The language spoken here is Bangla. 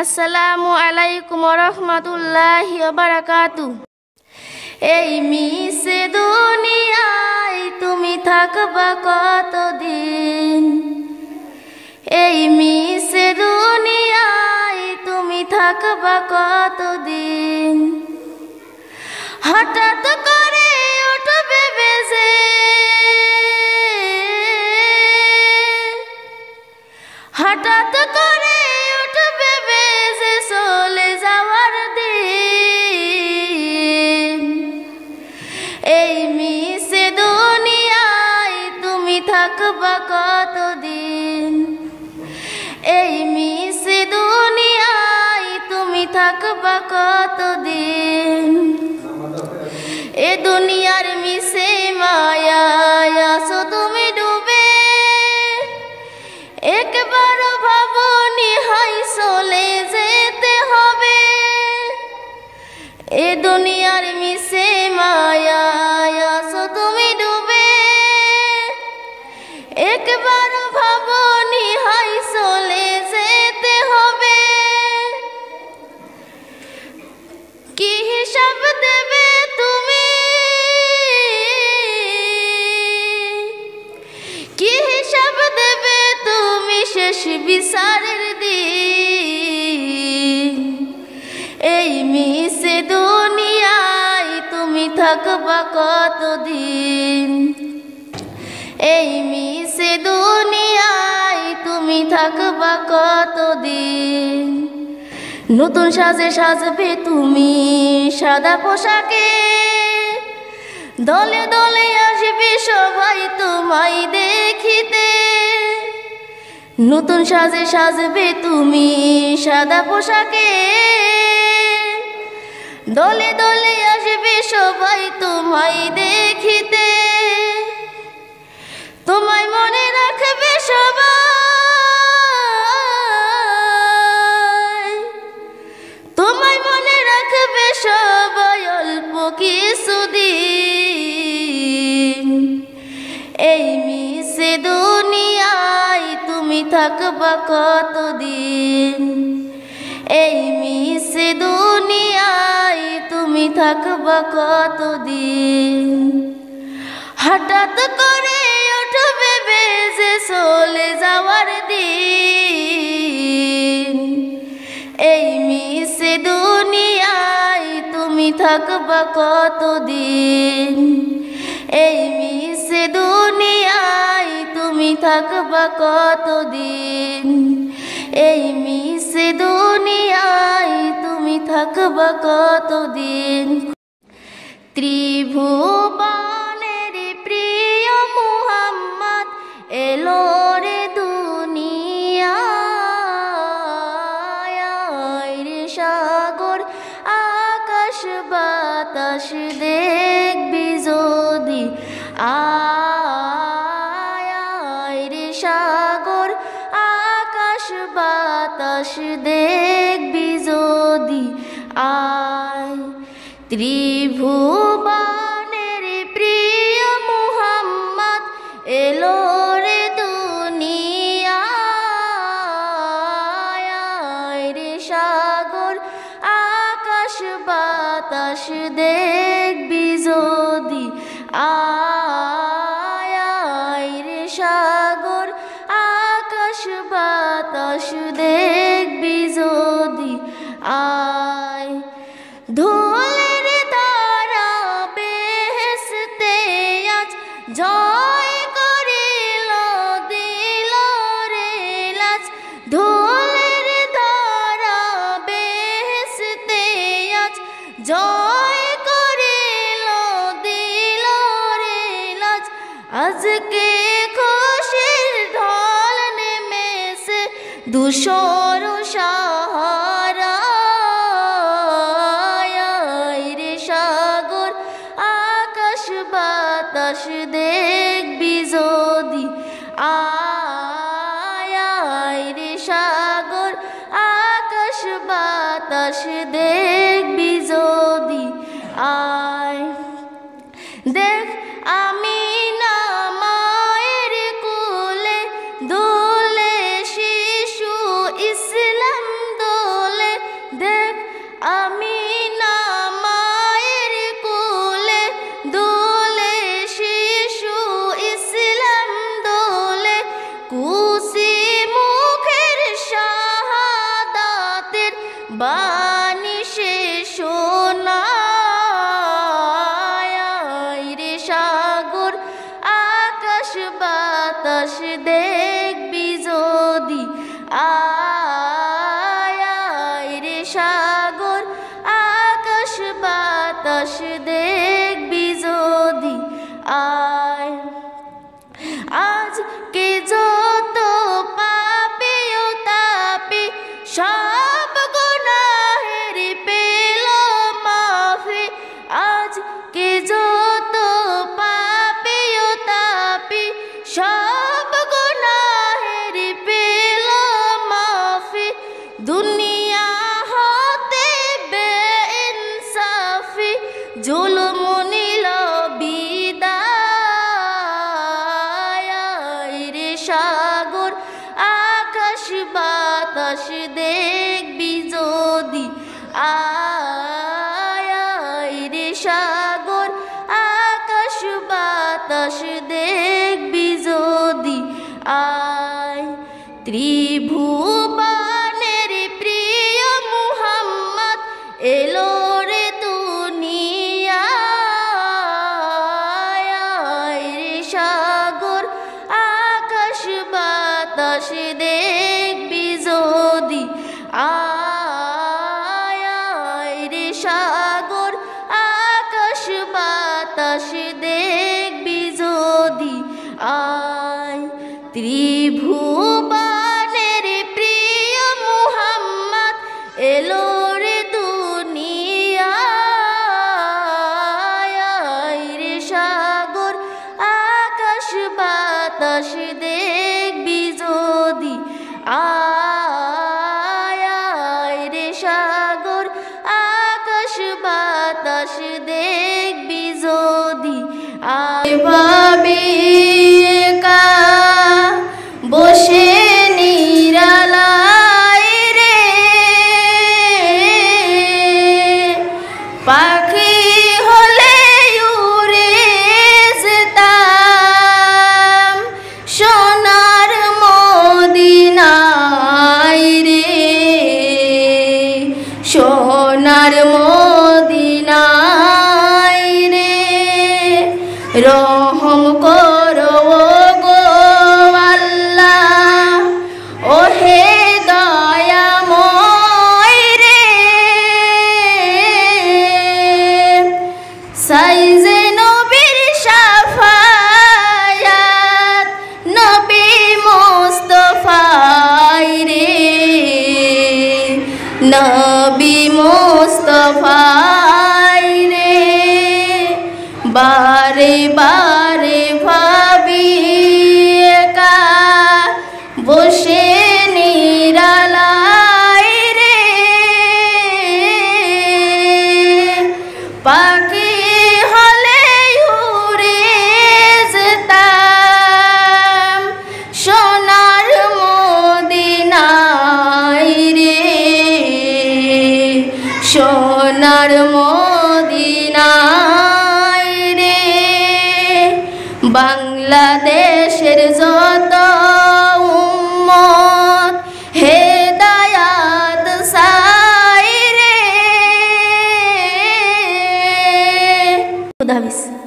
আসসালামু আলাইকুম ওয়া রাহমাতুল্লাহি ওয়া বারাকাতুহু। এই মিশে দুনিয়ায় তুমি থাকবা কতদিন? এই মিশে দুনিয়ায় তুমি থাকবা কতদিন? হঠাৎ করে উঠবে বেজে, হঠাৎ করে উঠবে বেজে চলে যাওয়ার দিন। এই মিশে দুনিয়ায় তুমি থাকবা কতদিন? এই মিশে দুনিয়ায় তুমি থাকবা কতদিন? এ দুনিয়ার মিশে মায়ায় আছো তুমি ডুবে, একবার ভাবনি হাই চলে যেতে হবে। এ দুনিয়ার মিশে মায়ায় আছো তুমি ডুবে, একবার ভাবনি হাই চলে যেতে হবে। কি হিসাব দেবে তুমি? কি হিসাব দেবে তুমি শেষ বিচারের দিন? এই মিশে দুনিয়ায় তুমি থাকবা কতদিন? এই মিশে দুনিয়ায় তুমি থাকবা কতদিন? নতুন সাজে সাজবে তুমি সাদা পোশাকে, দলে দলে আসবে সবাই তোমায় দেখিতে। নতুন সাজে সাজবে তুমি সাদা পোশাকে, দলে দলে আসবে সবাই তোমায় দেখিতে। তোমায় মনে রাখবে সবাই, তোমায় মনে রাখবে সবাই অল্প কিছুদিন। এই মিশে দুনিয়ায় তুমি থাকবা কতদিন? এই মিশে দুনিয়ায় তুমি থাকবা কতদিন? হঠাৎ করে উঠবে বেজে চলে যাওয়ার দিন। এই মিশে দুনিয়ায় তুমি থাকবা কতদিন? এই মিশে দুনিয়ায় তুমি থাকবা কতদিন? এই মিশে দুনিয়ায় তুমি থাকবা কতদিন? ত্রিভুবনের প্রিয় মুহাম্মদ এলো রে দুনিয়ায় রে। সাগর আকাশ বাতাস দেখবি যদি আয় রে। সাগর আকাশ বাতাস দেখবি যদি আয়। ত্রিভুবনের প্রিয় মুহাম্মদ এলো রে দুনিয়ায় রে। সাগর আকাশ বাতাস দেখবি যদি আয় রে। সাগর আকাশ বাতাস দেখবি যদি আয়। ধুলের তারা বেহেশতে আজ জয় করিল দিল রে লাজ। ধুলের তারা বেহেশতে আজ জয় করিল দিল রে লাজ। আজকে খুশির ঢল নেমেছে ধূসর সাহারা রে। সাগর আকাশ বাতাস দেখবি যদি আয় রে। সাগর আকাশ বাতাস দেখবি যদি আয়। দেখ আমিনা মায়ের কোলে দোলে শিশু ইসলাম দোলে। বানিশে শোনায় রে সাগর আকাশ বাতাস দেখবি যদি আয় রে সাগর আকাশ বাতাস দেখবি যদি আয় আজকে যত পাপে ও তাপে সব গুনাহের পেল মাফি আজকে যত পাপে ও তাপে সব গুনাহের পেল মাফি দুনিয়া হতে বেইনসাফি জুলুম নিল বিদায় রে সাগর আকাশ বাতাস দেখবি যদি আয় রে সাগর আকাশ বাতাস দেখবি যদি আয় ত্রিভুবনের প্রিয় মুহাম্মদ এলো রে দুনিয়ায় রে সাগর আকাশ বাতাস দেখবি যদি আয় রে সাগর আকাশ বাতাস দেখবি যদি আয় ত্রিভুবনের প্রিয় মুহাম্মদ এলো রে দুনিয়ায় রে সাগর আকাশ বাতাস দেখবি যদি আয় রে সাগর আকাশ বাতাস দেখবি যদি আয় ভাবি একা বসে নিরালায় রে পাখি হলে উড়ে যেতাম সোনার মদিনায় রে সোনার মদিনায় রে রহম করো গো আল্লাহ ওহে দয়াময় রে সাইজে নবীর শাফায়াত নবী মুস্তাফায় রে নবী মুস্তাফায় রে বারে বারে ভাবি একা বসে নিরালায় রে পাখি হলে উড়ে যেতাম সোনার মদিনায় রে সোনার মদিনায় রে বাংলাদেশের যত উম্মত হেদায়াত চায় রে। খুদা হাফেজ।